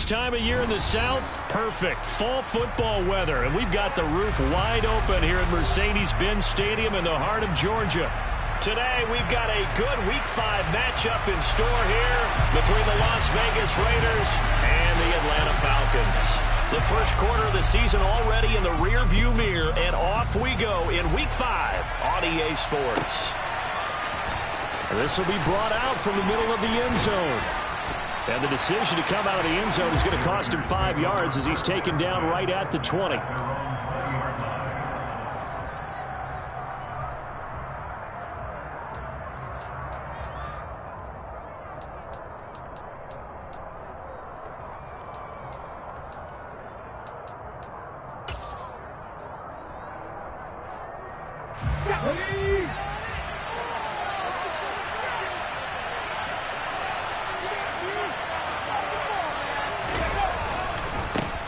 This time of year in the South, perfect fall football weather. And we've got the roof wide open here at Mercedes-Benz Stadium in the heart of Georgia. Today, we've got a good Week 5 matchup in store here between the Las Vegas Raiders and the Atlanta Falcons. The first quarter of the season already in the rearview mirror, and off we go in Week 5 on EA Sports. This will be brought out from the middle of the end zone. And the decision to come out of the end zone is going to cost him 5 yards as he's taken down right at the 20.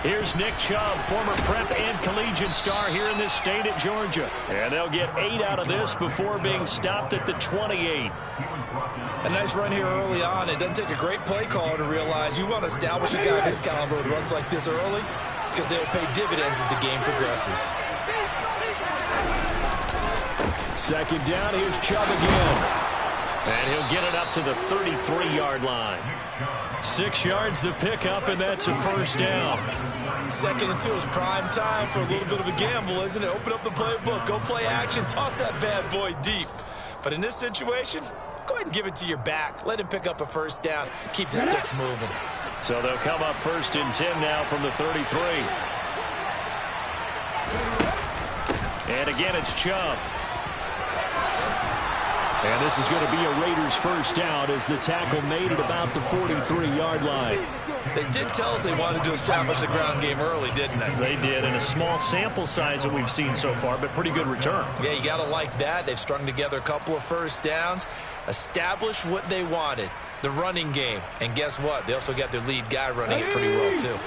Here's Nick Chubb, former prep and collegiate star here in this state at Georgia. And they'll get 8 out of this before being stopped at the 28. A nice run here early on. It doesn't take a great play caller to realize you want to establish a guy of his caliber who runs like this early because they'll pay dividends as the game progresses. Second down, here's Chubb again. And he'll get it up to the 33-yard line. 6 yards the pickup, and that's a first down. 2nd and 2 is prime time for a little bit of a gamble, isn't it? Open up the playbook, go play action, toss that bad boy deep. But in this situation, go ahead and give it to your back. Let him pick up a first down. Keep the sticks moving. So they'll come up 1st and 10 now from the 33. And again, it's Chubb. And this is going to be a Raiders first down as the tackle made at about the 43-yard line. They did tell us they wanted to establish the ground game early, didn't they? They did, and a small sample size that we've seen so far, but pretty good return. Yeah, you got to like that. They've strung together a couple of first downs, established what they wanted, the running game. And guess what? They also got their lead guy running it pretty well, too.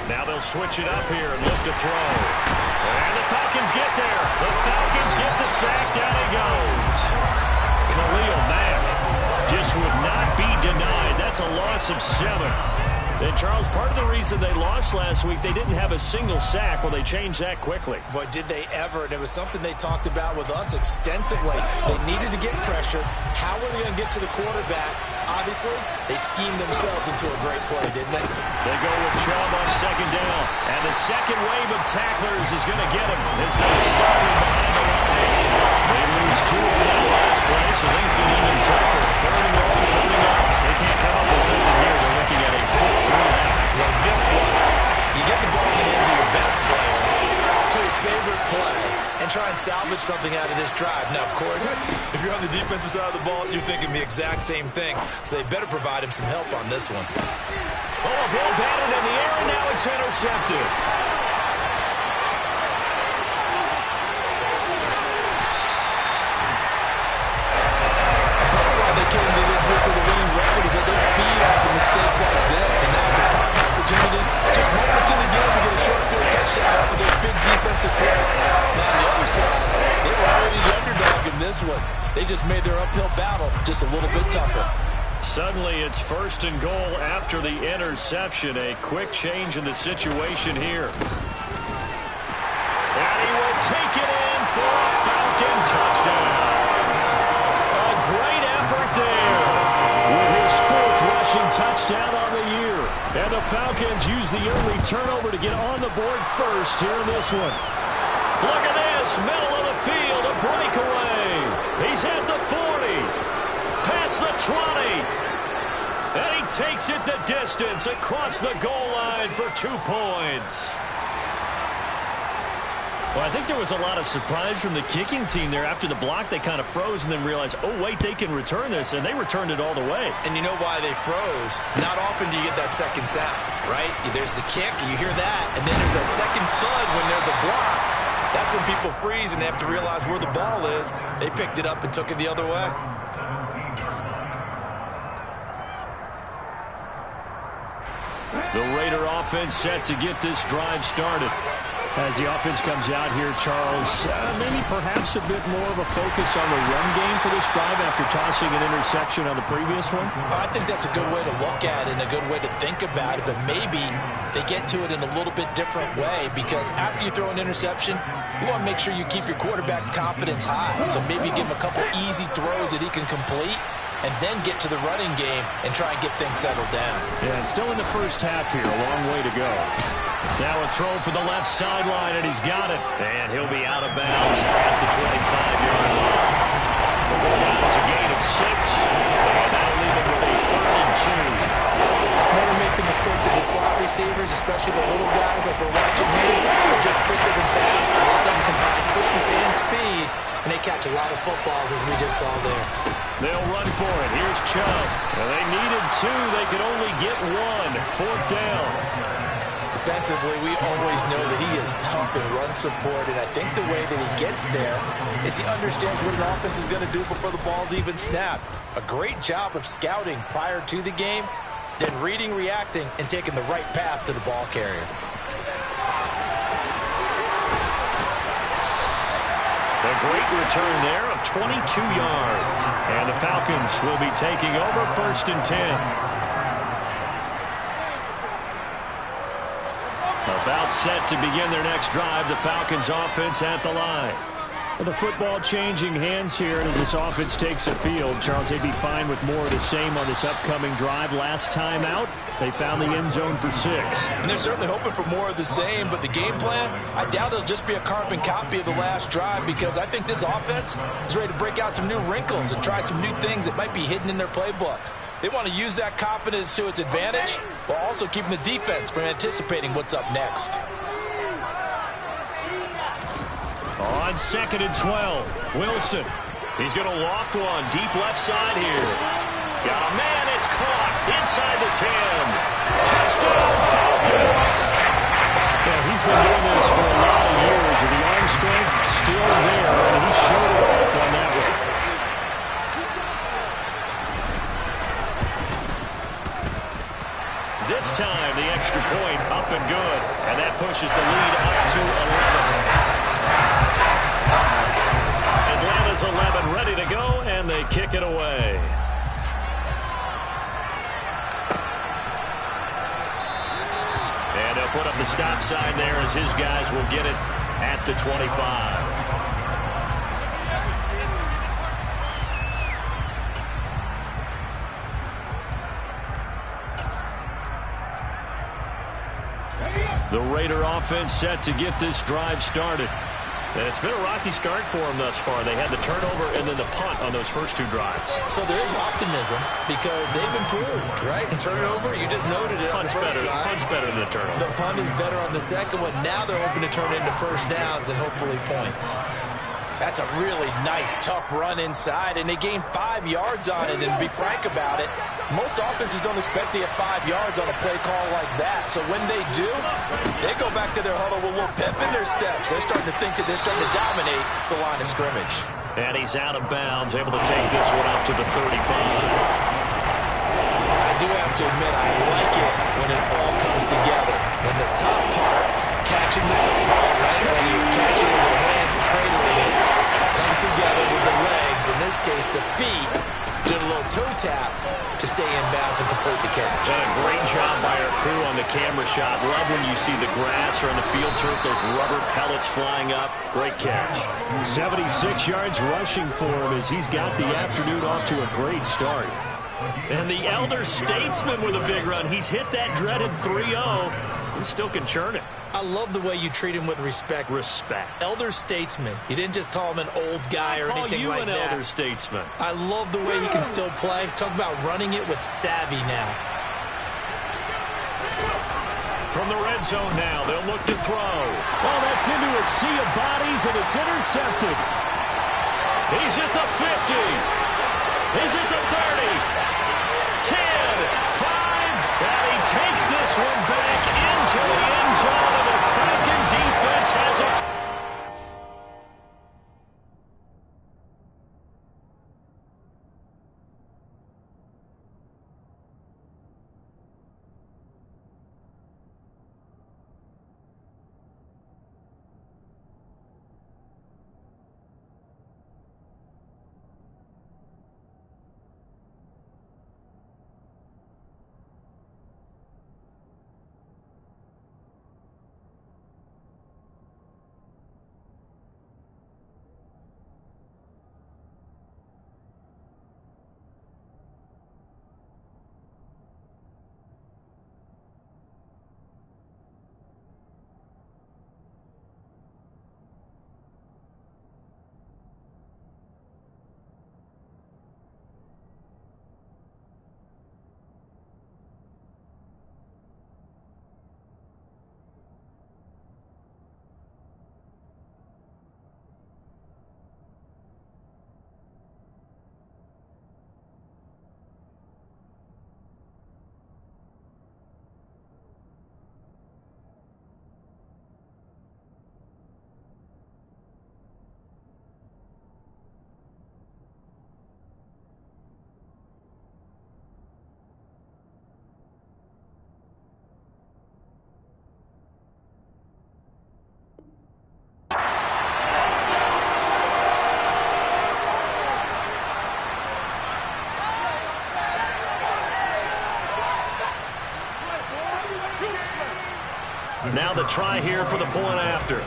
Now they'll switch it up here and look to throw. And the Falcons get there. The Falcons get the sack. Down he goes. Khalil Mack just would not be denied. That's a loss of 7. And, Charles, part of the reason they lost last week, they didn't have a single sack. Well, they changed that quickly. Boy, did they ever. And it was something they talked about with us extensively. They needed to get pressure. How were they going to get to the quarterback? Obviously, they schemed themselves into a great play, didn't they? They go with Chubb on 2nd down. And the second wave of tacklers is going to get him as they stop him behind the line. They lose 2 in that last play, so things get even tougher. 3rd and 1 coming up. They can't come up with something here. They're looking at a quick 3-and-out. Well, guess what? You get the ball in the hands of your best player to his favorite play and try and salvage something out of this drive. Now, of course, if you're on the defensive side of the ball, you're thinking the exact same thing. So they better provide him some help on this one. Oh, a ball batted in the air, and now it's intercepted. They came into this week with a winning record is that they feed off of mistakes like this, and now it's a prime opportunity, just moments in the game to get a short field touchdown off of their big defensive play. Now on the other side, they were already the underdog in this one. They just made their uphill battle just a little bit tougher. Suddenly it's 1st and goal after the interception. A quick change in the situation here. And he will take it in for a Falcon touchdown. Great effort there with his 4th rushing touchdown on the year. And the Falcons use the early turnover to get on the board first here in this one. Look at this, middle of the field, a breakaway. He's at the 40, past the 20. And he takes it the distance across the goal line for 2 points. Well, I think there was a lot of surprise from the kicking team there. After the block, they kind of froze and then realized, oh, wait, they can return this, and they returned it all the way. And you know why they froze? Not often do you get that second sound, right? There's the kick, you hear that, and then there's a second thud when there's a block. That's when people freeze and they have to realize where the ball is. They picked it up and took it the other way. The Raider offense set to get this drive started. As the offense comes out here, Charles, maybe perhaps a bit more of a focus on the run game for this drive after tossing an interception on the previous one? I think that's a good way to look at it and a good way to think about it, but maybe they get to it in a little bit different way, because after you throw an interception, you want to make sure you keep your quarterback's confidence high. So maybe give him a couple easy throws that he can complete, and then get to the running game and try and get things settled down. Yeah, and still in the first half here, a long way to go. Now a throw for the left sideline, and he's got it. And he'll be out of bounds at the 25-yard line. The ball down is a gain of 6, and that'll leave him with a 3rd and 2. Never make the mistake that the slot receivers, especially the little guys like we're watching here, are just quicker than fast. A lot of them combine quickness and speed, and they catch a lot of footballs, as we just saw there. They'll run for it. Here's Chubb. Well, they needed 2. They could only get 1. 4th down. Defensively, we always know that he is tough in run support, and I think the way that he gets there is he understands what an offense is going to do before the ball's even snapped. A great job of scouting prior to the game, then reading, reacting, and taking the right path to the ball carrier. A great return there of 22 yards. And the Falcons will be taking over 1st and 10. About set to begin their next drive, the Falcons offense at the line. Well, the football changing hands here as this offense takes the field. Charles, they'd be fine with more of the same on this upcoming drive. Last time out, they found the end zone for 6. And they're certainly hoping for more of the same, but the game plan, I doubt it'll just be a carbon copy of the last drive, because I think this offense is ready to break out some new wrinkles and try some new things that might be hidden in their playbook. They want to use that confidence to its advantage while also keeping the defense from anticipating what's up next. On 2nd and 12, Wilson. He's going to loft one deep left side here. Got a man, it's caught inside the 10. Touchdown, Falcons! Yeah, he's been doing this for a lot of years, and the arm strength still there, and he showed it off on that one. This time, the extra point up and good. And that pushes the lead up to 11. Atlanta's 11 ready to go, and they kick it away. And they'll put up the stop sign there as his guys will get it at the 25. The Raider offense set to get this drive started. And it's been a rocky start for them thus far. They had the turnover and then the punt on those first 2 drives. So there is optimism because they've improved, right? Turnover, you just noted it. Punt's better than the turnover. The punt is better on the second one. Now they're hoping to turn into first downs and hopefully points. That's a really nice, tough run inside, and they gained 5 yards on it. And to be frank about it, most offenses don't expect to get 5 yards on a play call like that. So when they do, they go back to their huddle with a little pep in their steps. They're starting to think that they're starting to dominate the line of scrimmage. And he's out of bounds, able to take this one up to the 35. I do have to admit, I like it when it all comes together. When the top part, catching the football, right, whether you're catching it with your hands or cradling it, comes together with the legs, in this case the feet, doing a little toe tap to stay in bounds and complete the catch. Done a great job by our crew on the camera shot. Love when you see the grass or on the field turf, those rubber pellets flying up. Great catch. 76 yards rushing for him as he's got the afternoon off to a great start. And the elder statesman with a big run. He's hit that dreaded 3-0. He still can churn it. I love the way you treat him with respect. Elder statesman. You didn't just call him an old guy or anything like that. Call you an elder statesman. I love the way he can still play. Talk about running it with savvy now. From the red zone now, they'll look to throw. Oh, that's into a sea of bodies, and it's intercepted. He's at the 50. He's at the 30. 10, 5, and he takes this one back into the end zone, and the Falcon defense has it. Now the try here for the point after.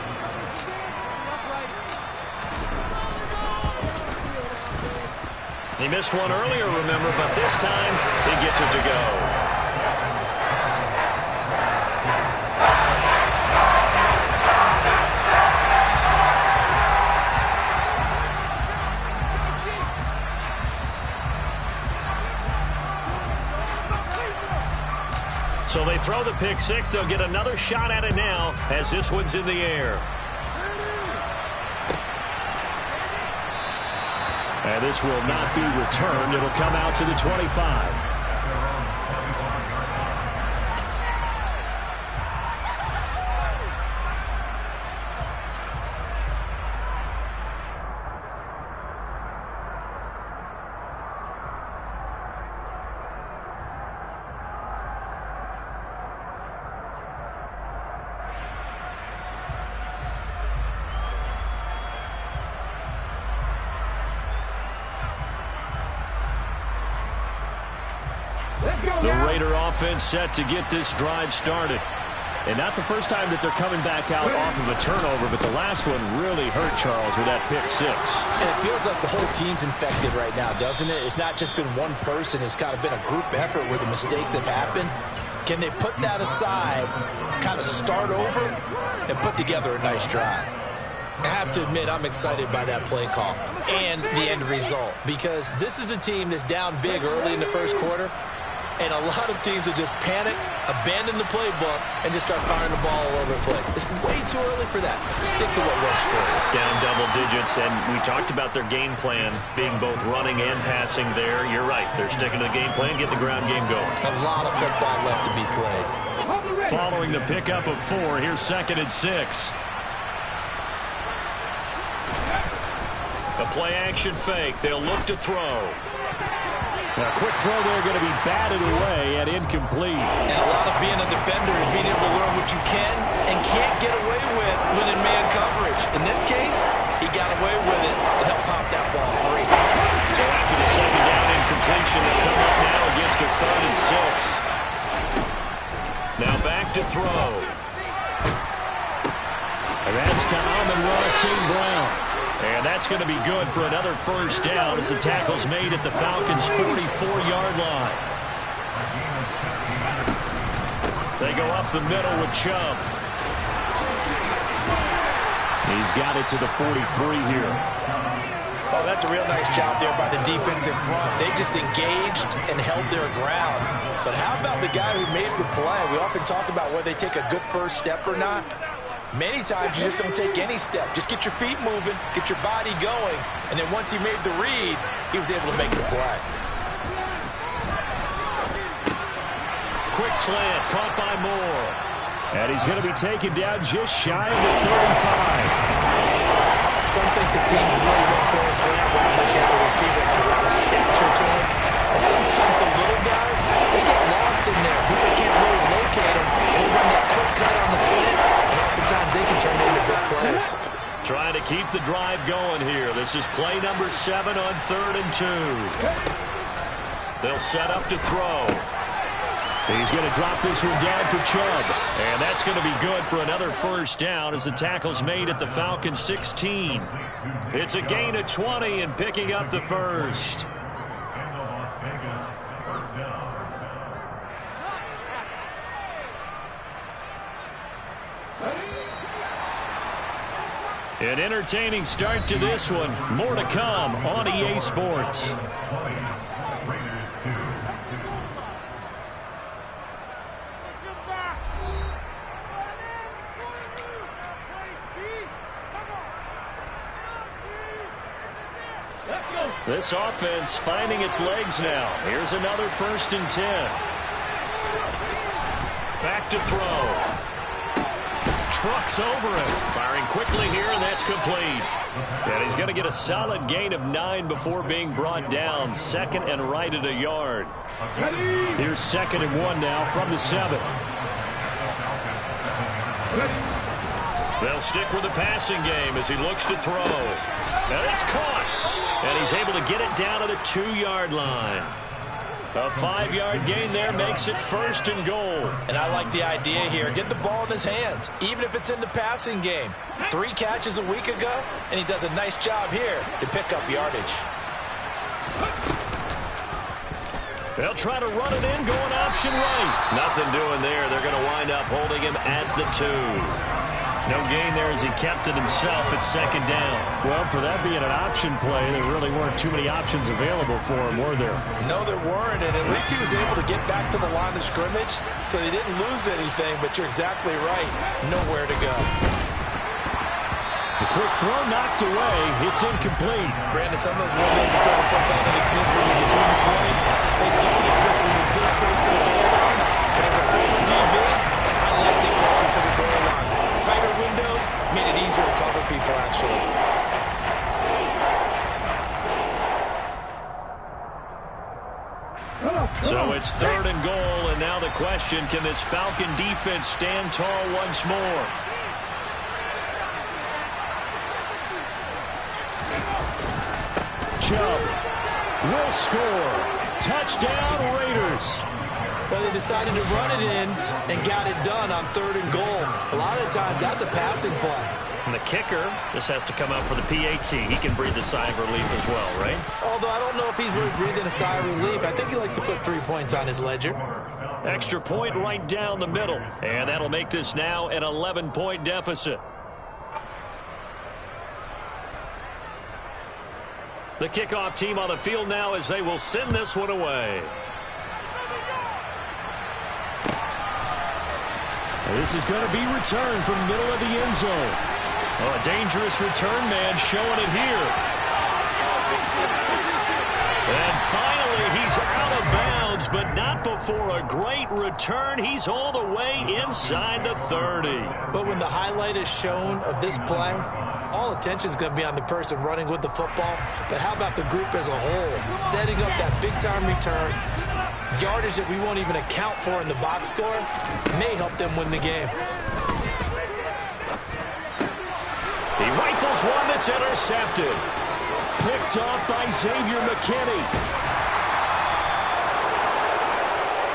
He missed one earlier, remember, but this time he gets it to go. So they throw the pick six. They'll get another shot at it now as this one's in the air. And this will not be returned. It'll come out to the 25. The Raider offense set to get this drive started. And not the first time that they're coming back out off of a turnover, but the last one really hurt Charles with that pick six. And it feels like the whole team's infected right now, doesn't it? It's not just been one person. It's kind of been a group effort where the mistakes have happened. Can they put that aside, kind of start over, and put together a nice drive? I have to admit, I'm excited by that play call and the end result, because this is a team that's down big early in the first quarter. And a lot of teams will just panic, abandon the playbook, and just start firing the ball all over the place. It's way too early for that. Stick to what works for you. Down double digits, and we talked about their game plan being both running and passing there. You're right. They're sticking to the game plan, get the ground game going. A lot of football left to be played. Following the pickup of 4, here's 2nd and 6. A play-action fake. They'll look to throw. A quick throw there going to be batted away and incomplete. And a lot of being a defender is being able to learn what you can and can't get away with when in man coverage. In this case, he got away with it and helped pop that ball free. So after the second down incompletion, they'll come up now against a 3rd and 6. Now back to throw. And that's to Amon-Ra St. Brown. And that's going to be good for another first down as the tackle's made at the Falcons' 44-yard line. They go up the middle with Chubb. He's got it to the 43 here. Oh, that's a real nice job there by the defense in front. They just engaged and held their ground. But how about the guy who made the play? We often talk about whether they take a good first step or not. Many times you just don't take any step. Just get your feet moving, get your body going, and then once he made the read, he was able to make the play. Quick slant, caught by Moore. And he's going to be taken down just shy of the 35. Some think the teams really won't throw a slant route unless you have a receiver that has a lot of stature to him. But sometimes the little guys, they get lost in there. People can't really locate them, and they run that quick cut on the slant, and oftentimes they can turn into big plays. Trying to keep the drive going here. This is play number 7 on 3rd and 2. They'll set up to throw. He's going to drop this one down for Chubb. And that's going to be good for another first down as the tackle's made at the Falcons' 16. It's a gain of 20 and picking up the first. An entertaining start to this one. More to come on EA Sports. This offense finding its legs now. Here's another 1st and 10. Back to throw. Trucks over it. Firing quickly here, and that's complete. And he's going to get a solid gain of 9 before being brought down. 2nd and right at a yard. Here's 2nd and 1 now from the 7. They'll stick with the passing game as he looks to throw. And it's caught. And he's able to get it down to the 2-yard line. A 5-yard gain there makes it 1st and goal. And I like the idea here. Get the ball in his hands, even if it's in the passing game. 3 catches a week ago, and he does a nice job here to pick up yardage. They'll try to run it in, going option right. Nothing doing there. They're going to wind up holding him at the 2. No gain there as he kept it himself at 2nd down. Well, for that being an option play, there really weren't too many options available for him, were there? No, there weren't, and at least he was able to get back to the line of scrimmage, so he didn't lose anything, but you're exactly right. Nowhere to go. The quick throw knocked away. It's incomplete. Brandon, some of those windows inside the football that exist when you're between the 20s, they don't exist when you're this close to the goal line. But as a former DB, I liked it closer to the goal line. Tighter windows made it easier to cover people, actually. So it's 3rd and goal, and now the question, can this Falcon defense stand tall once more? Chubb will score. Touchdown, Raiders. Well, they decided to run it in and got it done on 3rd and goal. A lot of times, that's a passing play. And the kicker, this has to come out for the PAT. He can breathe a sigh of relief as well, right? Although I don't know if he's really breathing a sigh of relief. I think he likes to put 3 points on his ledger. Extra point right down the middle. And that'll make this now an 11-point deficit. The kickoff team on the field now as they will send this one away. This is going to be returned from the middle of the end zone. Oh, a dangerous return man showing it here. And finally, he's out of bounds, but not before a great return. He's all the way inside the 30. But when the highlight is shown of this play, all attention is going to be on the person running with the football. But how about the group as a whole? Setting up that big-time return. Yardage that we won't even account for in the box score may help them win the game. He rifles one that's intercepted. Picked off by Xavier McKinney.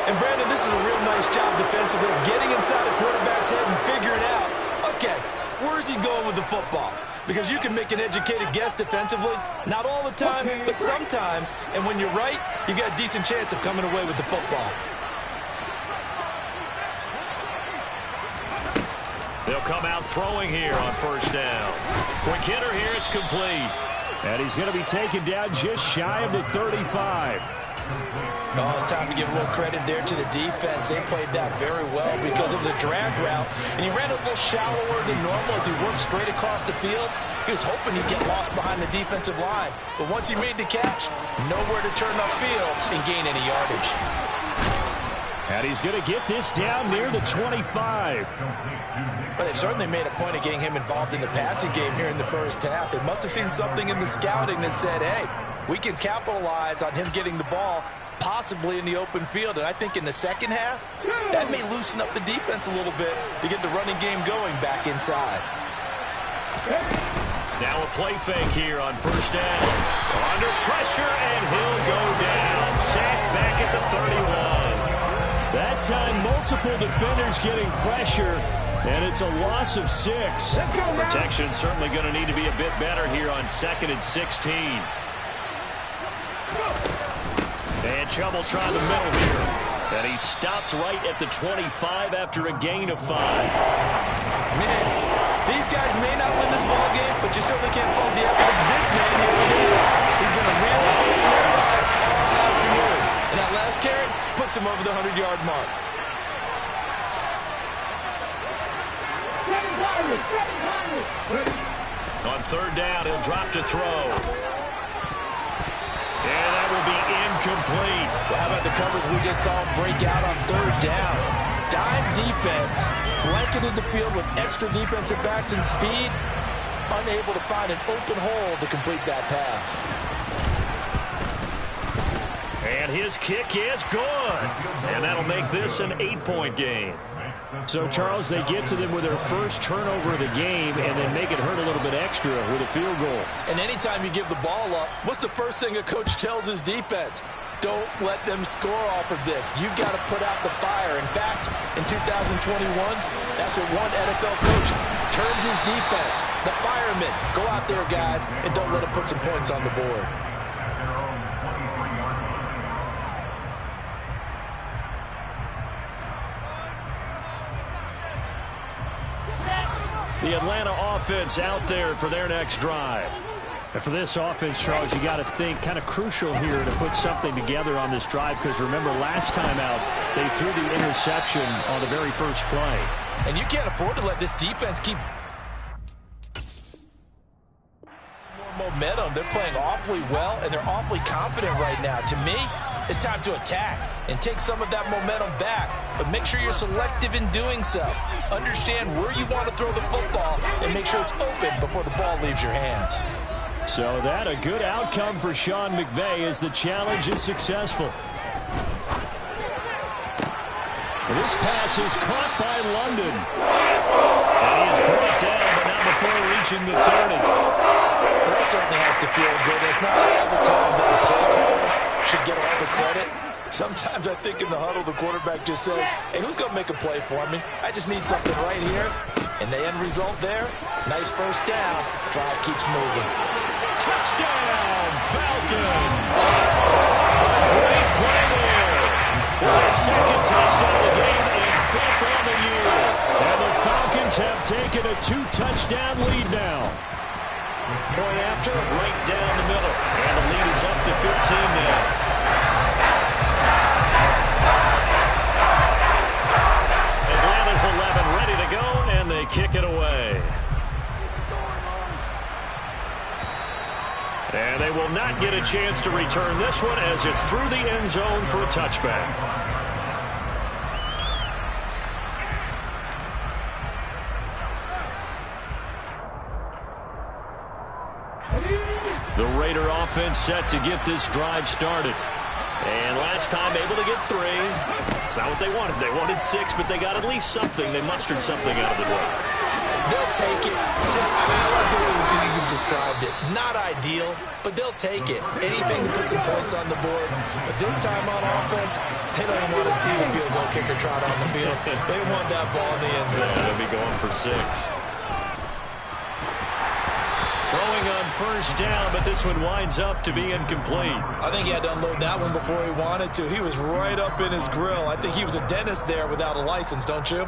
And Brandon, this is a real nice job defensively, getting inside the quarterback's head and figuring out, okay, where's he going with the football? Because you can make an educated guess defensively, not all the time, but sometimes. And when you're right, you've got a decent chance of coming away with the football. They'll come out throwing here on 1st down. Quick hitter here, it's complete. And he's going to be taken down just shy of the 35. Oh, it's time to give a little credit there to the defense. They played that very well because it was a drag route, and he ran a little shallower than normal as he worked straight across the field. He was hoping he'd get lost behind the defensive line, but once he made the catch, nowhere to turn upfield and gain any yardage. And he's going to get this down near the 25. But they've certainly made a point of getting him involved in the passing game here in the 1st half. They must have seen something in the scouting that said, hey, we can capitalize on him getting the ball possibly in the open field. And I think in the 2nd half, that may loosen up the defense a little bit to get the running game going back inside. Now a play fake here on 1st down. Under pressure, and he'll go down. Sacked back at the 31. That time, multiple defenders getting pressure, and it's a loss of 6. Protection certainly going to need to be a bit better here on 2nd and 16. And Chubb will try the middle here. And he stopped right at the 25 after a gain of 5. Man, these guys may not win this ball game, but you certainly can't fault the effort of this man here today. He's been a real thorn in their sides all afternoon. And that last carry puts him over the 100-yard mark. On 3rd down, he'll drop to throw. And that will be incomplete. Well, how about the coverage we just saw him break out on 3rd down? Dime defense, blanketed the field with extra defensive backs and speed, unable to find an open hole to complete that pass. And his kick is good. And that'll make this an 8-point game. So, Charles, they get to them with their first turnover of the game and then make it hurt a little bit extra with a field goal. And anytime you give the ball up, what's the first thing a coach tells his defense? Don't let them score off of this. You've got to put out the fire. In fact, in 2021, that's what one NFL coach termed his defense. The firemen. Go out there, guys, and don't let them put some points on the board. The Atlanta offense out there for their next drive. And for this offense, Charles, you got to think kind of crucial here to put something together on this drive, because remember last time out they threw the interception on the very first play. And you can't afford to let this defense keep more momentum. They're playing awfully well, and they're awfully confident right now. To me, it's time to attack and take some of that momentum back, but make sure you're selective in doing so. Understand where you want to throw the football and make sure it's open before the ball leaves your hands. So that a good outcome for Sean McVay as the challenge is successful. This pass is caught by London. And he is brought down, but not before reaching the 30. Well, that certainly has to feel good. It's not all the time that the play caller should get all the credit. Sometimes I think in the huddle, the quarterback just says, hey, who's going to make a play for me? I just need something right here. And the end result there, nice first down. Drive keeps moving. Touchdown, Falcons! Great play there. The second touchdown of the game and fifth on the year. And the Falcons have taken a 2-touchdown lead now. Point after, right down the middle. And the lead is up to 15 now. Atlanta's 11 ready to go, and they kick it away. And they will not get a chance to return this one as it's through the end zone for a touchback. The Raider offense set to get this drive started. And last time able to get 3. It's not what they wanted. They wanted 6, but they got at least something. They mustered something out of the way. They'll take it. Just, I like the way you described it. Not ideal, but they'll take it. Anything to put some points on the board. But this time on offense, they don't even want to see the field goal kicker trot on the field. They want that ball in the end zone. They'll be going for 6. Throwing on first down, but this one winds up to be incomplete. I think he had to unload that one before he wanted to. He was right up in his grill. I think he was a dentist there without a license, don't you?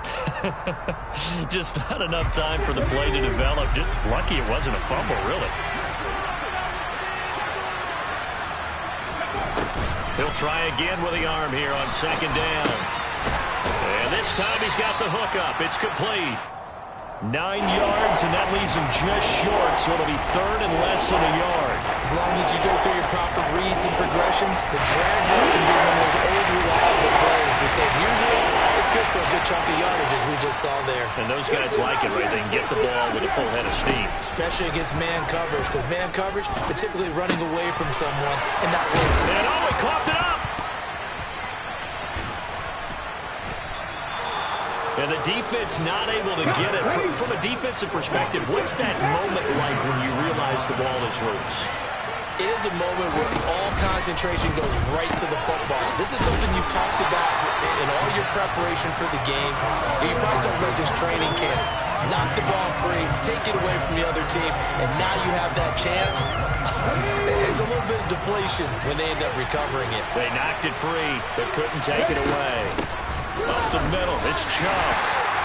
Just not enough time for the play to develop. Just lucky it wasn't a fumble, really. He'll try again with the arm here on second down. And this time he's got the hook up. It's complete. 9 yards, and that leaves him just short, so it'll be third and less than a yard. As long as you go through your proper reads and progressions, the drag route can be one of those old reliable plays because usually it's good for a good chunk of yardage, as we just saw there. And those guys like it, right? They can get the ball with a full head of steam. Especially against man coverage, because man coverage, they're typically running away from someone and not winning. And oh, he coughed it up! And the defense not able to get it. From a defensive perspective, what's that moment like when you realize the ball is loose? It is a moment where all concentration goes right to the football. This is something you've talked about in all your preparation for the game. You probably talked about this training camp. Knock the ball free, take it away from the other team, and now you have that chance. It's a little bit of deflation when they end up recovering it. They knocked it free, but couldn't take it away. Up the middle, it's Chubb.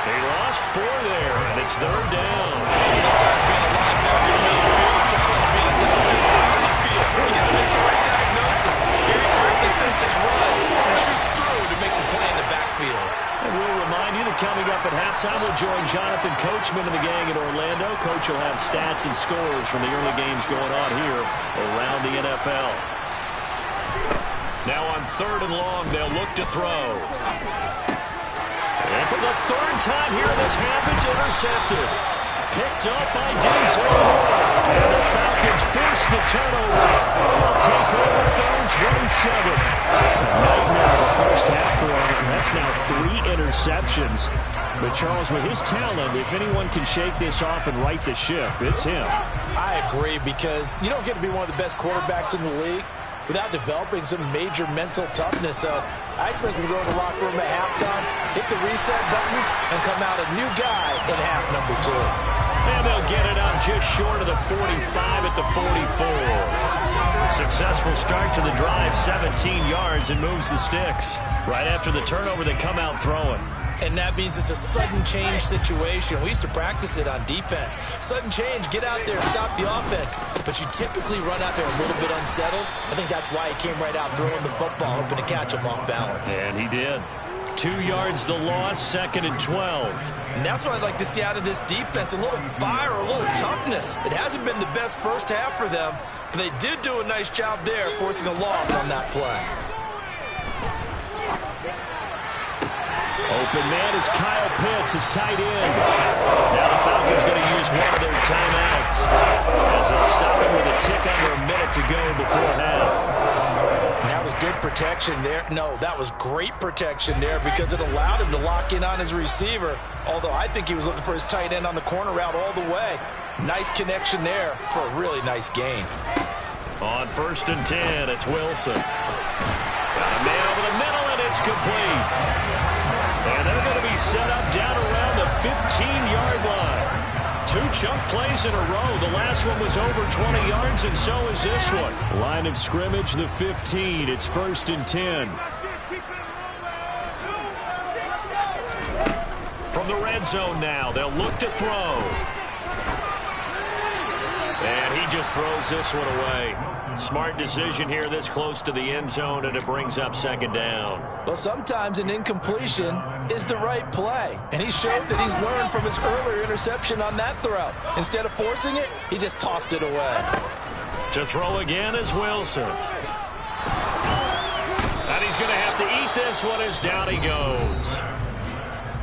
They lost 4 there, and it's third down. Sometimes being a linebacker in the middle of the field is tougher than being a doctor out in the field. You got to make the right diagnosis. Here he correctly sends his run and shoots through to make the play in the backfield. And we'll remind you that coming up at halftime, we'll join Jonathan Coachman and the gang in Orlando. Coach will have stats and scores from the early games going on here around the NFL. Now on third and long, they'll look to throw. And for the third time here in this half, it's intercepted. Picked up by Denzel Ward. And the Falcons force the turnover. They'll take over third and 27. A nightmare of the first half for him. And that's now 3 interceptions. But Charles, with his talent, if anyone can shake this off and right the ship, it's him. I agree, because you don't get to be one of the best quarterbacks in the league without developing some major mental toughness. So I expect him to go in the locker room at halftime, hit the reset button, and come out a new guy in half number 2. And they'll get it up just short of the 45 at the 44. Successful start to the drive, 17 yards, and moves the sticks. Right after the turnover, they come out throwing. And that means it's a sudden change situation. We used to practice it on defense. Sudden change, get out there, stop the offense. But you typically run out there a little bit unsettled. I think that's why he came right out throwing the football, hoping to catch him off balance. And he did. 2 yards the loss, 2nd and 12. And that's what I'd like to see out of this defense, a little fire, a little toughness. It hasn't been the best first half for them, but they did do a nice job there, forcing a loss on that play. Open man is Kyle Pitts, his tight end. Now the Falcons going to use one of their timeouts as they'll stop him with a tick under a minute to go before half. And that was good protection there. No, that was great protection there because it allowed him to lock in on his receiver, although I think he was looking for his tight end on the corner route all the way. Nice connection there for a really nice gain. On 1st and 10, it's Wilson. Got a man over the middle, and it's complete. And they're going to be set up down around the 15-yard line. 2 chunk plays in a row. The last one was over 20 yards, and so is this one. Line of scrimmage, the 15. It's 1st and 10. From the red zone now, they'll look to throw. And he just throws this one away. Smart decision here this close to the end zone, and it brings up 2nd down. Well, sometimes an incompletion is the right play, and he showed that he's learned from his earlier interception on that throw. Instead of forcing it, he just tossed it away. To throw again is Wilson. And he's going to have to eat this one as down he goes.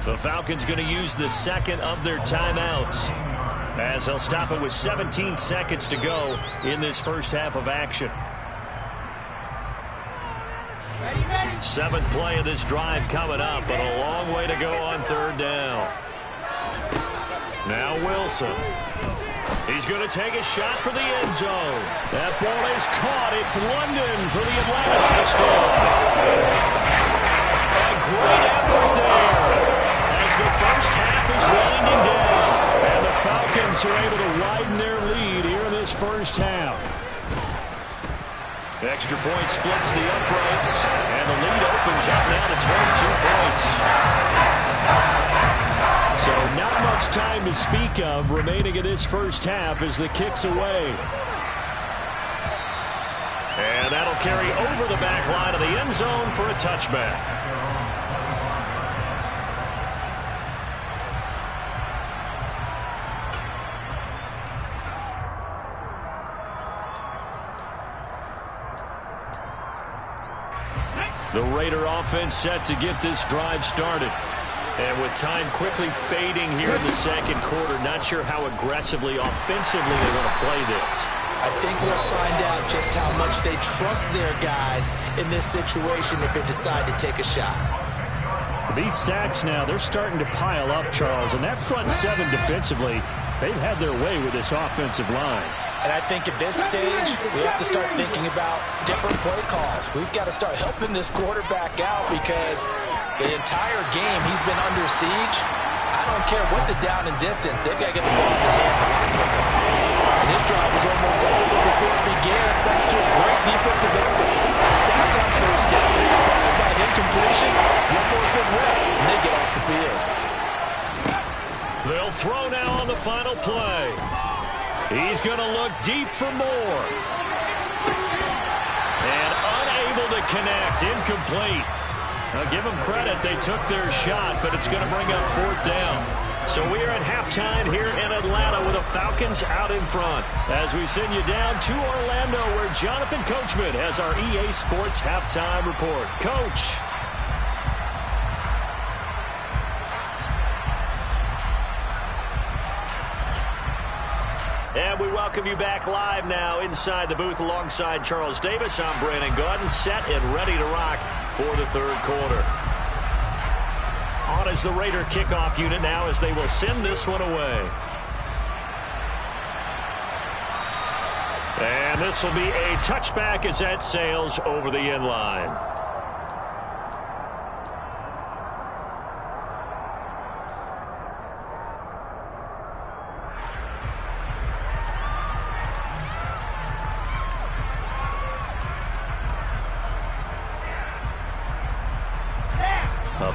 The Falcons going to use the 2nd of their timeouts, as they'll stop it with 17 seconds to go in this first half of action. 7th play of this drive coming up, but a long way to go on 3rd down. Now Wilson. He's going to take a shot for the end zone. That ball is caught. It's London for the Atlanta touchdown. A great effort there as the first half is winding down. And the Falcons are able to widen their lead here in this first half. Extra point splits the uprights, and the lead opens up now to 22 points. So not much time to speak of remaining in this first half as the kick's away. And that'll carry over the back line of the end zone for a touchback. The Raider offense set to get this drive started. And with time quickly fading here in the 2nd quarter, not sure how aggressively, offensively they're going to play this. I think we'll find out just how much they trust their guys in this situation if they decide to take a shot. These sacks now, they're starting to pile up, Charles. And that front 7 defensively, they've had their way with this offensive line. And I think at this stage, we have to start thinking about different play calls. We've got to start helping this quarterback out because the entire game he's been under siege. I don't care what the down and distance. They've got to get the ball in his hands a lot quicker. And his drive was almost over before it began thanks to a great defensive effort. Sacked on 1st down, followed by an incompletion. One more good rep, and they get off the field. They'll throw now on the final play. He's going to look deep for more. And unable to connect. Incomplete. Now give them credit. They took their shot, but it's going to bring up 4th down. So we are at halftime here in Atlanta with the Falcons out in front. As we send you down to Orlando where Jonathan Coachman has our EA Sports halftime report. Coach. And we welcome you back live now inside the booth alongside Charles Davis. I'm Brandon Gaudin, set and ready to rock for the 3rd quarter. On is the Raider kickoff unit now as they will send this one away. And And this will be a touchback as that sails over the end line.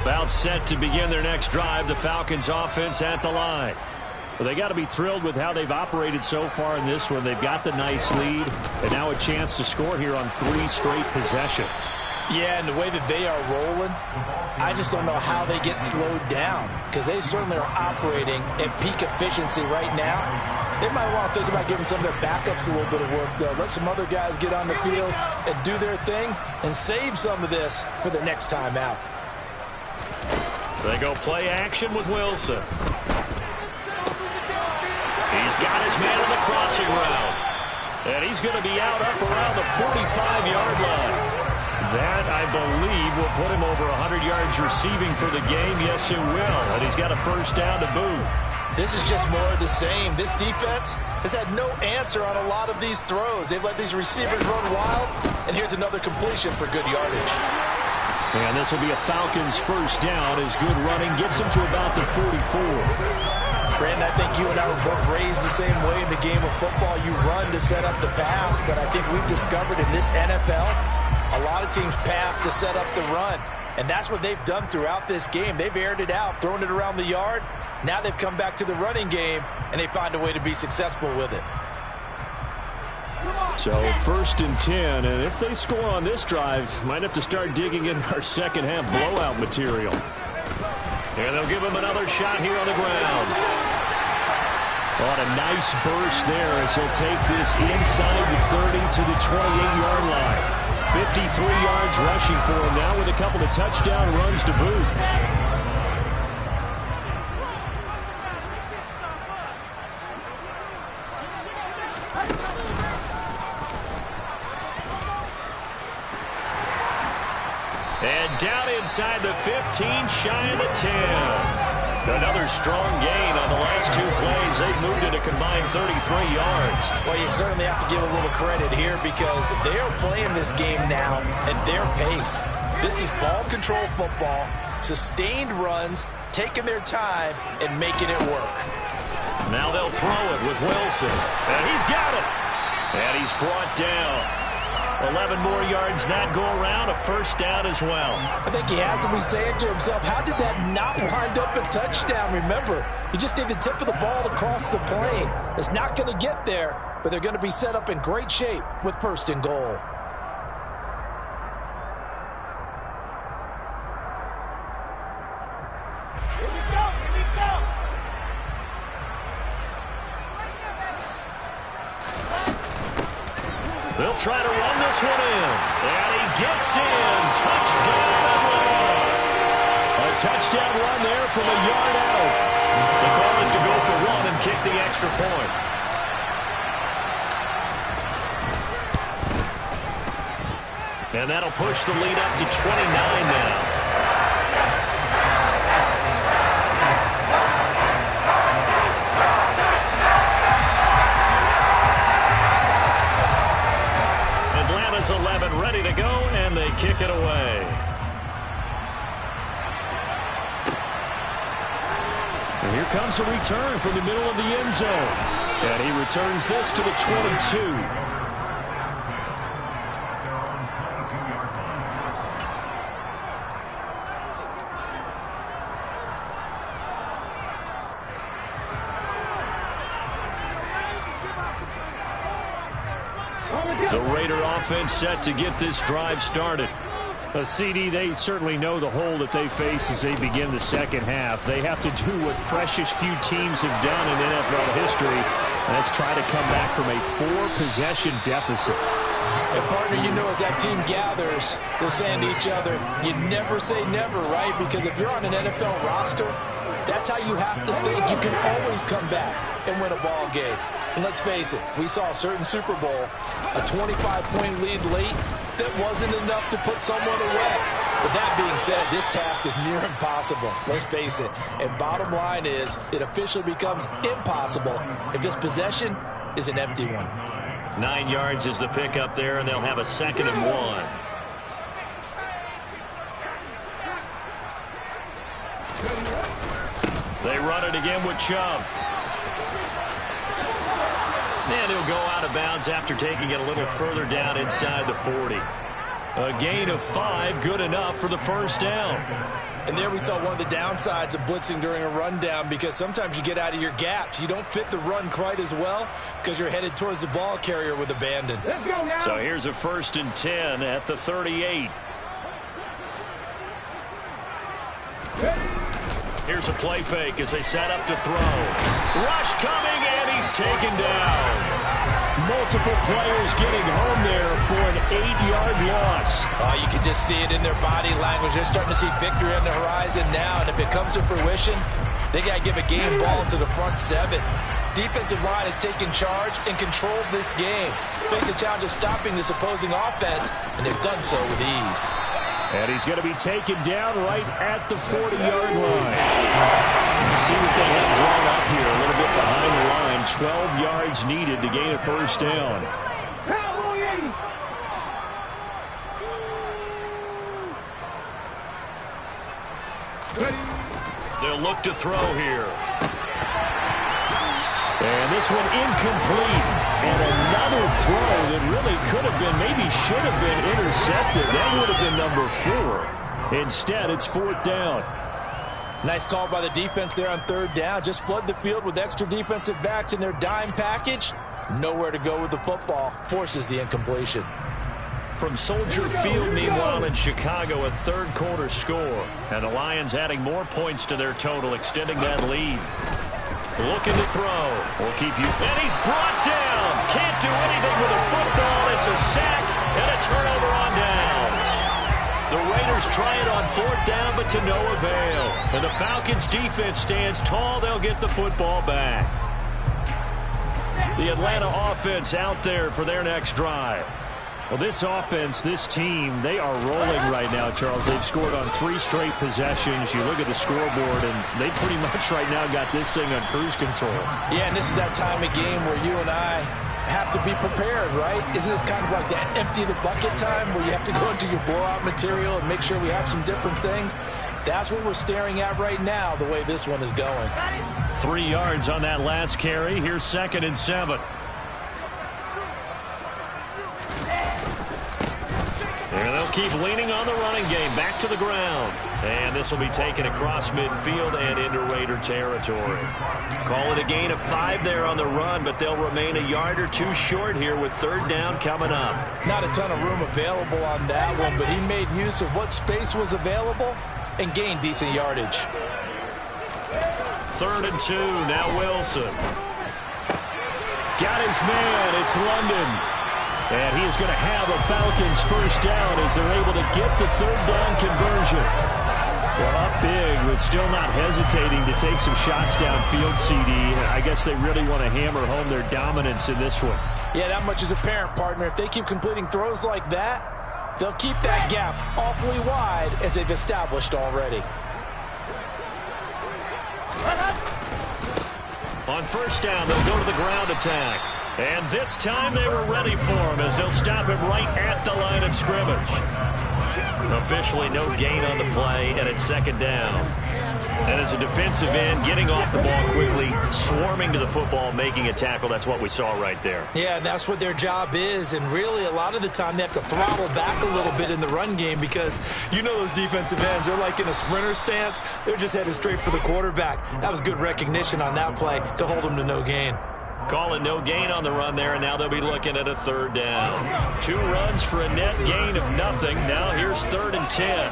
About set to begin their next drive, the Falcons offense at the line. Well, they got to be thrilled with how they've operated so far in this one. They've got the nice lead, and now a chance to score here on 3 straight possessions. Yeah, and the way that they are rolling, I just don't know how they get slowed down, because they certainly are operating at peak efficiency right now. They might want to think about giving some of their backups a little bit of work, though. Let some other guys get on the field and do their thing and save some of this for the next time out. They go play action with Wilson. He's got his man on the crossing route. And he's going to be out up around the 45-yard line. That, I believe, will put him over 100 yards receiving for the game. Yes, it will. And he's got a first down to boot. This is just more of the same. This defense has had no answer on a lot of these throws. They've let these receivers run wild. And here's another completion for good yardage. And this will be a Falcons first down as good running gets him to about the 44. Brandon, I think you and I were both raised the same way in the game of football. You run to set up the pass, but I think we've discovered in this NFL, a lot of teams pass to set up the run. And that's what they've done throughout this game. They've aired it out, thrown it around the yard. Now they've come back to the running game, and they find a way to be successful with it. So 1st and 10, and if they score on this drive, might have to start digging in our second half blowout material. And they'll give him another shot here on the ground. What a nice burst there as he'll take this inside the 30 to the 28-yard line. 53 yards rushing for him now with a couple of touchdown runs to boot. And down inside the 15, shy of the 10. Another strong gain on the last 2 plays. They've moved it a combined 33 yards. Well, you certainly have to give a little credit here because they are playing this game now at their pace. This is ball control football, sustained runs, taking their time and making it work. Now they'll throw it with Wilson. And he's got it. And he's brought down. 11 more yards that go around, a first down as well. I think he has to be saying to himself, how did that not wind up a touchdown? Remember, you just need the tip of the ball to cross the plane. It's not going to get there, but they're going to be set up in great shape with 1st and goal. They'll try to run this one in. And he gets in. Touchdown Atlanta. A touchdown run there from a yard out. The call is to go for 1 and kick the extra point. And that'll push the lead up to 29 now. Atlanta's 11 ready to go, and they kick it away. And here comes a return from the middle of the end zone. And he returns this to the 22. The Raider offense set to get this drive started. CD, they certainly know the hole that they face as they begin the second half. They have to do what precious few teams have done in NFL history, and that's try to come back from a 4-possession deficit. And partner, you know, as that team gathers, they're saying to each other, you never say never, right? Because if you're on an NFL roster, that's how you have to think. You can always come back and win a ball game. And let's face it, we saw a certain Super Bowl, a 25-point lead late that wasn't enough to put someone away. But that being said, this task is near impossible. Let's face it. And bottom line is, it officially becomes impossible if this possession is an empty one. 9 yards is the pickup there, and they'll have a 2nd and 1. They run it again with Chubb. And he'll go out of bounds after taking it a little further down inside the 40. A gain of 5, good enough for the first down. And there we saw one of the downsides of blitzing during a rundown, because sometimes you get out of your gaps. You don't fit the run quite as well because you're headed towards the ball carrier with abandon. So here's a 1st and 10 at the 38. Here's a play fake as they set up to throw. Rush coming, and he's taken down. Multiple players getting home there for an 8-yard loss. You can just see it in their body language. They're starting to see victory on the horizon now, and if it comes to fruition, they got to give a game ball to the front 7. Defensive line has taken charge and controlled this game. Face a challenge of stopping this opposing offense, and they've done so with ease. And he's going to be taken down right at the 40-yard line. Let's see what they have drawn up here. A little bit behind the line. 12 yards needed to gain a first down. They'll look to throw here. And this one incomplete. And another throw that really could have been, maybe should have been intercepted. That would have been number 4. Instead, it's 4th down. Nice call by the defense there on 3rd down. Just flood the field with extra defensive backs in their dime package. Nowhere to go with the football. Forces the incompletion. From Soldier Field, meanwhile, in Chicago, a 3rd quarter score. And the Lions adding more points to their total, extending that lead. Looking to throw. We'll keep you. And he's brought down. Can't do anything with a football. It's a sack and a turnover on downs. The Raiders try it on 4th down, but to no avail. And the Falcons' defense stands tall. They'll get the football back. The Atlanta offense out there for their next drive. Well, this offense, this team, they are rolling right now, Charles. They've scored on 3 straight possessions. You look at the scoreboard, and they pretty much right now got this thing on cruise control. Yeah, and this is that time of game where you and I have to be prepared, right? Isn't this kind of like that empty the bucket time where you have to go into your blowout material and make sure we have some different things? That's what we're staring at right now, the way this one is going. 3 yards on that last carry. Here's 2nd and 7. And they'll keep leaning on the running game. Back to the ground. And this will be taken across midfield and into Raider territory. Call it a gain of 5 there on the run, but they'll remain a yard or 2 short here with 3rd down coming up. Not a ton of room available on that one, but he made use of what space was available and gained decent yardage. 3rd and 2. Now Wilson. Got his man. It's London. And he is going to have a Falcons first down as they're able to get the 3rd down conversion. Well, up big, but still not hesitating to take some shots downfield, CD. I guess they really want to hammer home their dominance in this one. Yeah, that much is apparent, partner. If they keep completing throws like that, they'll keep that gap awfully wide as they've established already. On first down, they'll go to the ground attack. And this time they were ready for him as they'll stop him right at the line of scrimmage. Officially no gain on the play, and it's 2nd down. And as a defensive end, getting off the ball quickly, swarming to the football, making a tackle, that's what we saw right there. Yeah, that's what their job is, and really a lot of the time they have to throttle back a little bit in the run game because you know those defensive ends, they're like in a sprinter stance. They're just headed straight for the quarterback. That was good recognition on that play to hold them to no gain. Calling no gain on the run there, and now they'll be looking at a 3rd down. 2 runs for a net gain of nothing. Now here's 3rd and 10.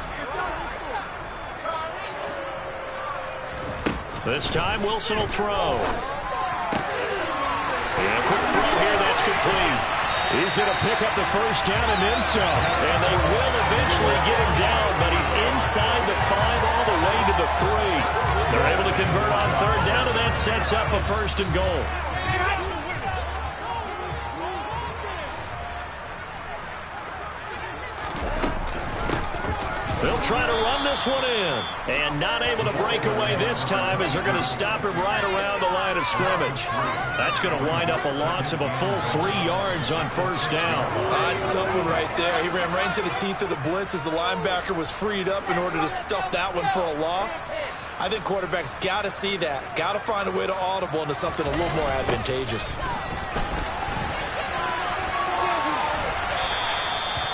This time Wilson will throw. And a quick throw here, that's complete. He's going to pick up the first down and then some. And they will eventually get him down, but he's inside the 5 all the way to the 3. They're able to convert on 3rd down, and that sets up a 1st and goal. They'll try to run this one in. And not able to break away this time as they're going to stop him right around the line of scrimmage. That's going to wind up a loss of a full 3 yards on first down. That's a tough one right there. He ran right into the teeth of the blitz as the linebacker was freed up in order to stuff that one for a loss. I think quarterbacks got to see that. Got to find a way to audible into something a little more advantageous.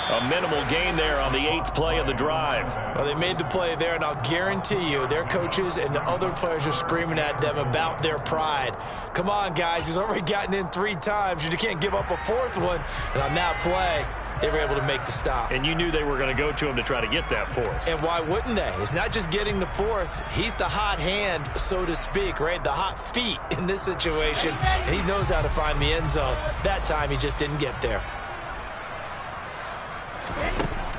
A minimal gain there on the 8th play of the drive. Well, they made the play there, and I'll guarantee you their coaches and the other players are screaming at them about their pride. Come on, guys. He's already gotten in 3 times. You can't give up a 4th one. And on that play, they were able to make the stop. And you knew they were going to go to him to try to get that 4th. And why wouldn't they? It's not just getting the 4th. He's the hot hand, so to speak, right? The hot feet in this situation. And he knows how to find the end zone. That time, he just didn't get there.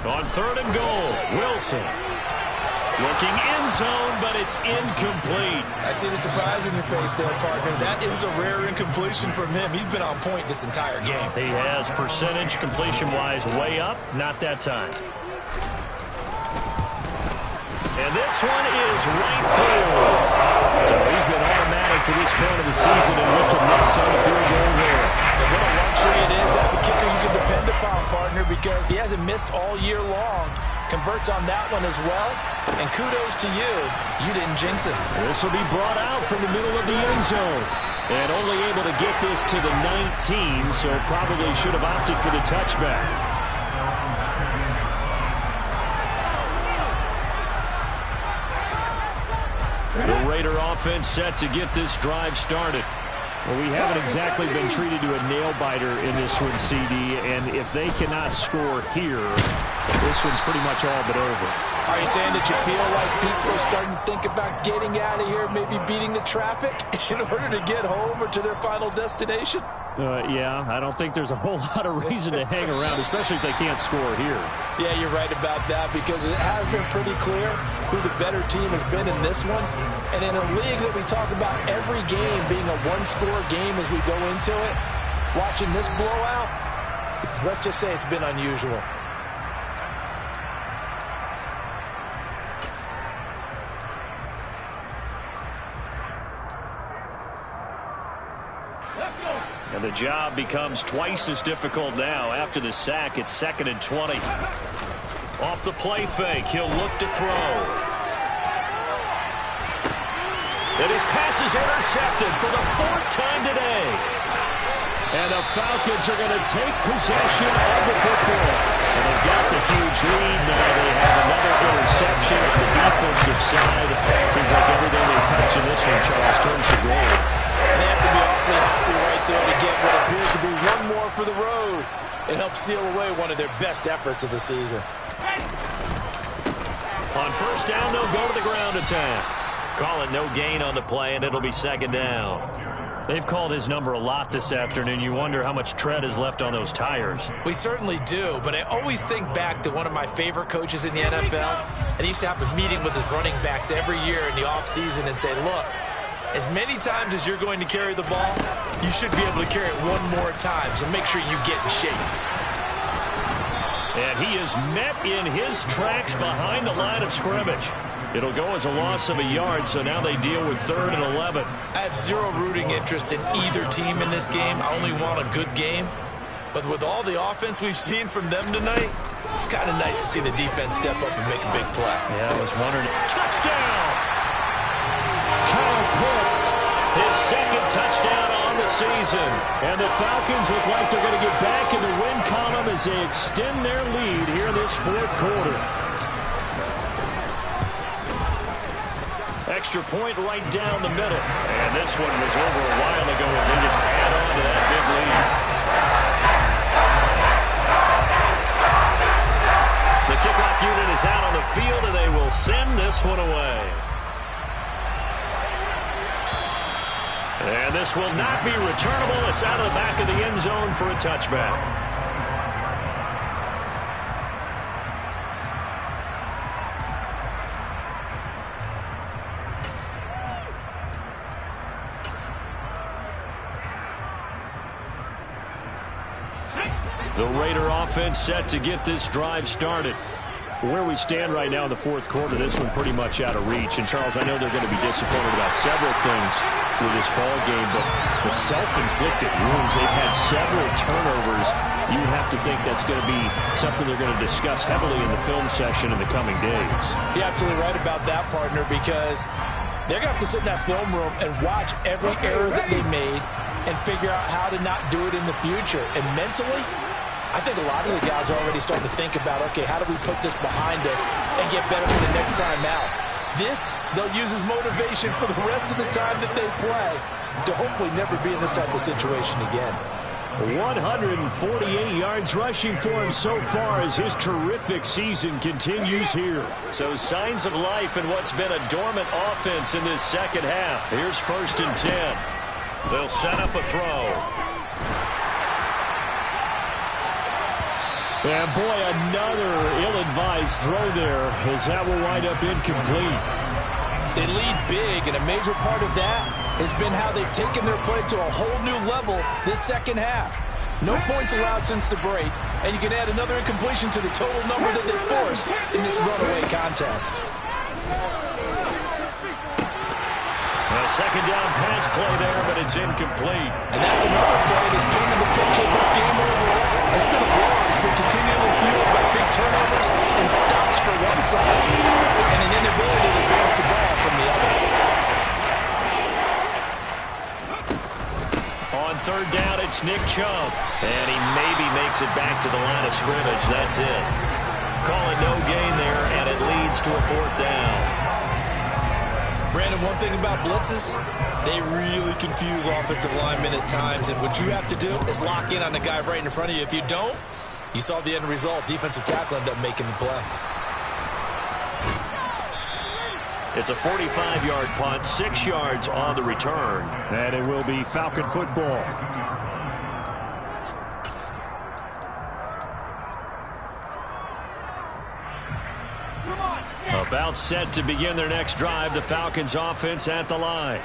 On 3rd and goal, Wilson. Looking end zone, but it's incomplete. I see the surprise in your face there, partner. That is a rare incompletion from him. He's been on point this entire game. He has percentage completion-wise way up. Not that time. And this one is right through. So he's been automatic to this point of the season and looking nuts on the field goal there. And what a luxury it is to have a kicker you can depend upon, partner, because he hasn't missed all year long. Converts on that one as well. And kudos to you. You didn't jinx it. This will be brought out from the middle of the end zone. And only able to get this to the 19, so probably should have opted for the touchback. The Raider offense set to get this drive started. Well, we haven't exactly been treated to a nail-biter in this one, CD, and if they cannot score here, this one's pretty much all but over. Are you saying that you feel like people are starting to think about getting out of here, maybe beating the traffic in order to get home or to their final destination? Yeah, I don't think there's a whole lot of reason to hang around, especially if they can't score here. Yeah, you're right about that because it has been pretty clear who the better team has been in this one. And in a league that we talk about every game being a one-score game as we go into it, watching this blowout, let's just say it's been unusual. And the job becomes twice as difficult now. After the sack, it's 2nd and 20. Off the play fake, he'll look to throw. And his pass is intercepted for the 4th time today. And the Falcons are going to take possession of the football. And they've got the huge lead. Now they have another interception on the defensive side. Seems like everything they touch in this one, Charles, turns to gold. And they have to be awfully happy right there to get what appears to be one more for the road. It helps seal away one of their best efforts of the season. On first down, they'll go to the ground attack. Call it no gain on the play, and it'll be 2nd down. They've called his number a lot this afternoon. You wonder how much tread is left on those tires. We certainly do, but I always think back to one of my favorite coaches in the NFL. And he used to have a meeting with his running backs every year in the offseason and say, look, as many times as you're going to carry the ball, you should be able to carry it one more time, so make sure you get in shape. And he is met in his tracks behind the line of scrimmage. It'll go as a loss of a yard, so now they deal with 3rd and 11. I have zero rooting interest in either team in this game. I only want a good game. But with all the offense we've seen from them tonight, it's kind of nice to see the defense step up and make a big play. Yeah, I was wondering. Touchdown! Kyle Pitts, his 2nd touchdown on the season. And the Falcons look like they're going to get back in the win column as they extend their lead here in this 4th quarter. Extra point right down the middle. And this one was over a while ago as they just add on to that big lead. The kickoff unit is out on the field, and they will send this one away. And this will not be returnable. It's out of the back of the end zone for a touchback. The Raider offense set to get this drive started. Where we stand right now in the fourth quarter, this one pretty much out of reach. And, Charles, I know they're going to be disappointed about several things with this ball game, but the self-inflicted wounds, they've had several turnovers. You have to think that's going to be something they're going to discuss heavily in the film session in the coming days. You're absolutely right about that, partner, because they're going to have to sit in that film room and watch every error that they made and figure out how to not do it in the future. And mentally, I think a lot of the guys are already starting to think about, okay, how do we put this behind us and get better for the next time out? This, they'll use as motivation for the rest of the time that they play to hopefully never be in this type of situation again. 148 yards rushing for him so far as his terrific season continues here. So signs of life in what's been a dormant offense in this second half. Here's 1st and 10. They'll set up a throw. And boy, another ill-advised throw there as that will wind up incomplete. They lead big, and a major part of that has been how they've taken their play to a whole new level this second half. No points allowed since the break, and you can add another incompletion to the total number that they forced in this runaway contest. A second down pass play there, but it's incomplete. And that's another play that's painted the picture of this game overall. It's been a blowout. It's been continually fueled by big turnovers and stops for one side and an inability to advance the ball from the other. On 3rd down, it's Nick Chubb. And he maybe makes it back to the line of scrimmage. That's it. Calling no gain there, and it leads to a 4th down. Brandon, one thing about blitzes, they really confuse offensive linemen at times, and what you have to do is lock in on the guy right in front of you. If you don't, you saw the end result. Defensive tackle ended up making the play. It's a 45-yard punt, 6 yards on the return. And it will be Falcon football. About set to begin their next drive, the Falcons offense at the line.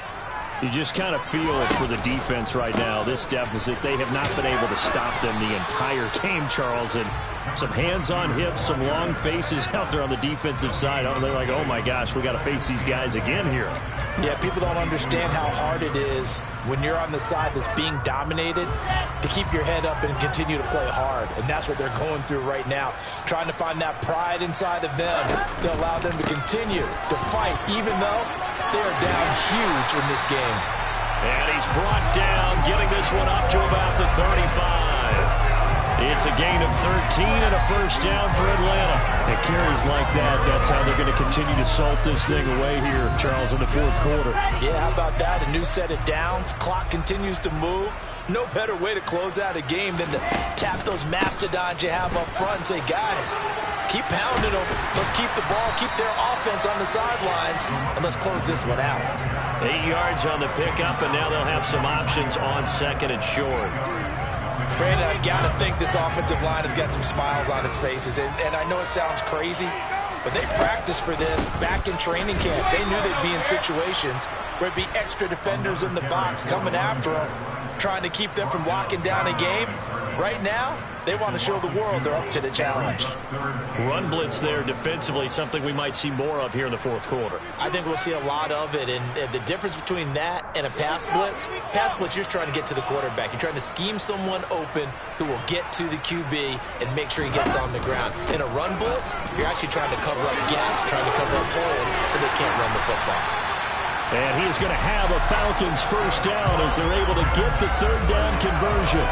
You just kind of feel for the defense right now. This deficit, they have not been able to stop them the entire game, Charles. And some hands on hips, some long faces out there on the defensive side. They're like, oh my gosh, we got to face these guys again here. Yeah, people don't understand how hard it is when you're on the side that's being dominated to keep your head up and continue to play hard. And that's what they're going through right now, trying to find that pride inside of them to allow them to continue to fight, even though they are down huge in this game. And he's brought down, getting this one up to about the 35. It's a gain of 13 and a 1st down for Atlanta. It carries like that. That's how they're going to continue to salt this thing away here, Charles, in the 4th quarter. Yeah, how about that? A new set of downs. Clock continues to move. No better way to close out a game than to tap those mastodons you have up front and say, guys, keep pounding them. Let's keep the ball, keep their offense on the sidelines, and let's close this one out. 8 yards on the pickup, and now they'll have some options on 2nd and short. Brandon, I've got to think this offensive line has got some smiles on its faces. And I know it sounds crazy, but they practiced for this back in training camp. They knew they'd be in situations where it'd be extra defenders in the box coming after them, trying to keep them from locking down a game. Right now, they want to show the world they're up to the challenge. Run blitz there defensively, something we might see more of here in the 4th quarter. I think we'll see a lot of it, and the difference between that and a pass blitz, you're just trying to get to the quarterback. You're trying to scheme someone open who will get to the QB and make sure he gets on the ground. In a run blitz, you're actually trying to cover up gaps, trying to cover up holes so they can't run the football. And he is going to have a Falcons 1st down as they're able to get the 3rd down conversion.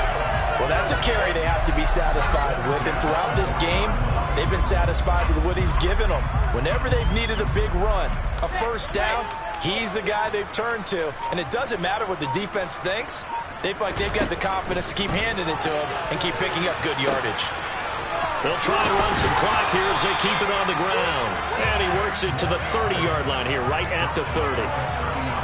Well, that's a carry they have to be satisfied with. And throughout this game, they've been satisfied with what he's given them. Whenever they've needed a big run, a 1st down, he's the guy they've turned to. And it doesn't matter what the defense thinks. They feel like they've got the confidence to keep handing it to him and keep picking up good yardage. They'll try to run some clock here as they keep it on the ground. And he works it to the 30-yard line here, right at the 30.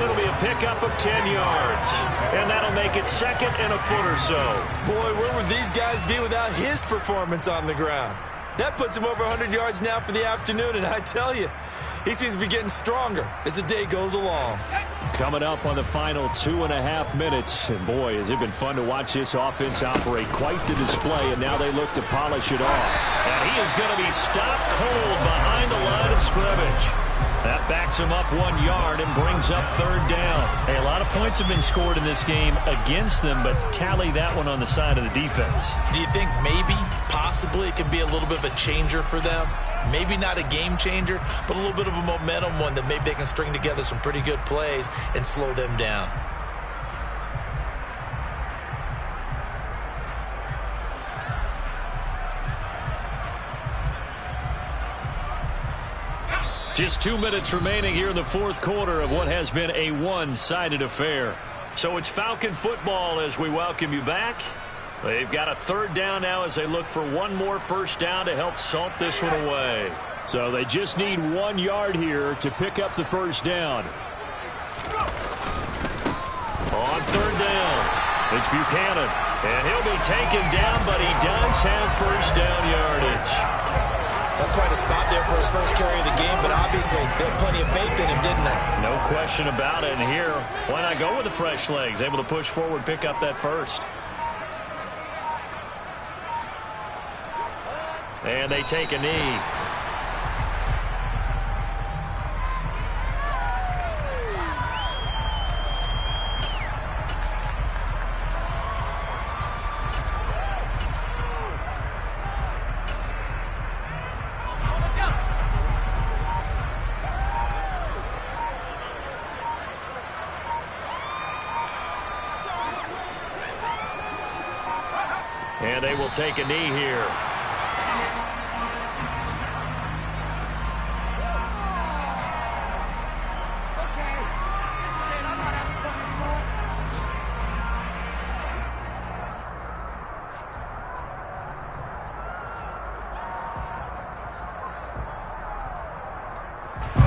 It'll be a pickup of 10 yards. And that'll make it 2nd and a foot or so. Boy, where would these guys be without his performance on the ground? That puts him over 100 yards now for the afternoon, and I tell you, He seems to be getting stronger as the day goes along. Coming up on the final 2.5 minutes. And boy, has it been fun to watch this offense operate. Quite the display, and now they look to polish it off. And he is going to be stopped cold behind the line of scrimmage. That backs him up 1 yard and brings up third down. Hey, a lot of points have been scored in this game against them, but tally that one on the side of the defense. Do you think maybe, possibly, it can be a little bit of a changer for them? Maybe not a game changer, but a little bit of a momentum one that maybe they can string together some pretty good plays and slow them down. Just 2 minutes remaining here in the fourth quarter of what has been a one-sided affair. So it's Falcon football as we welcome you back. They've got a third down now as they look for one more first down to help salt this one away. So they just need 1 yard here to pick up the first down. On third down, it's Buchanan. And he'll be taken down, but he does have first down yardage. That's quite a spot there for his first carry of the game, but obviously they had plenty of faith in him, didn't they? No question about it. And here, why not go with the fresh legs? Able to push forward, pick up that first. And they take a knee. And they will take a knee here.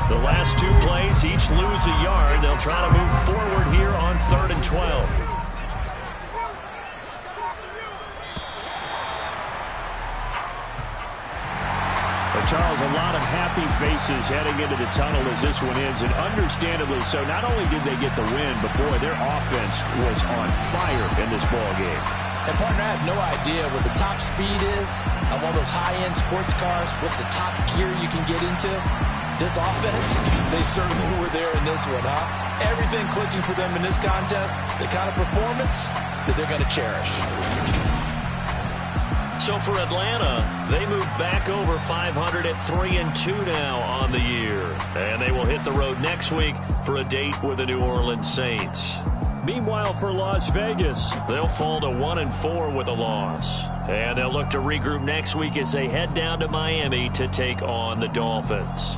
The last 2 plays, each lose a yard. They'll try to move forward here on 3rd and 12. Charles, a lot of happy faces heading into the tunnel as this one ends, and understandably so. Not only did they get the win, but boy, their offense was on fire in this ball game. And partner, I have no idea what the top speed is on one of those high-end sports cars. What's the top gear you can get into? This offense, they certainly were there in this one, huh? Everything clicking for them in this contest, the kind of performance that they're going to cherish. So for Atlanta, they move back over 500 at 3-2 now on the year. And they will hit the road next week for a date with the New Orleans Saints. Meanwhile, for Las Vegas, they'll fall to 1-4 with a loss. And they'll look to regroup next week as they head down to Miami to take on the Dolphins.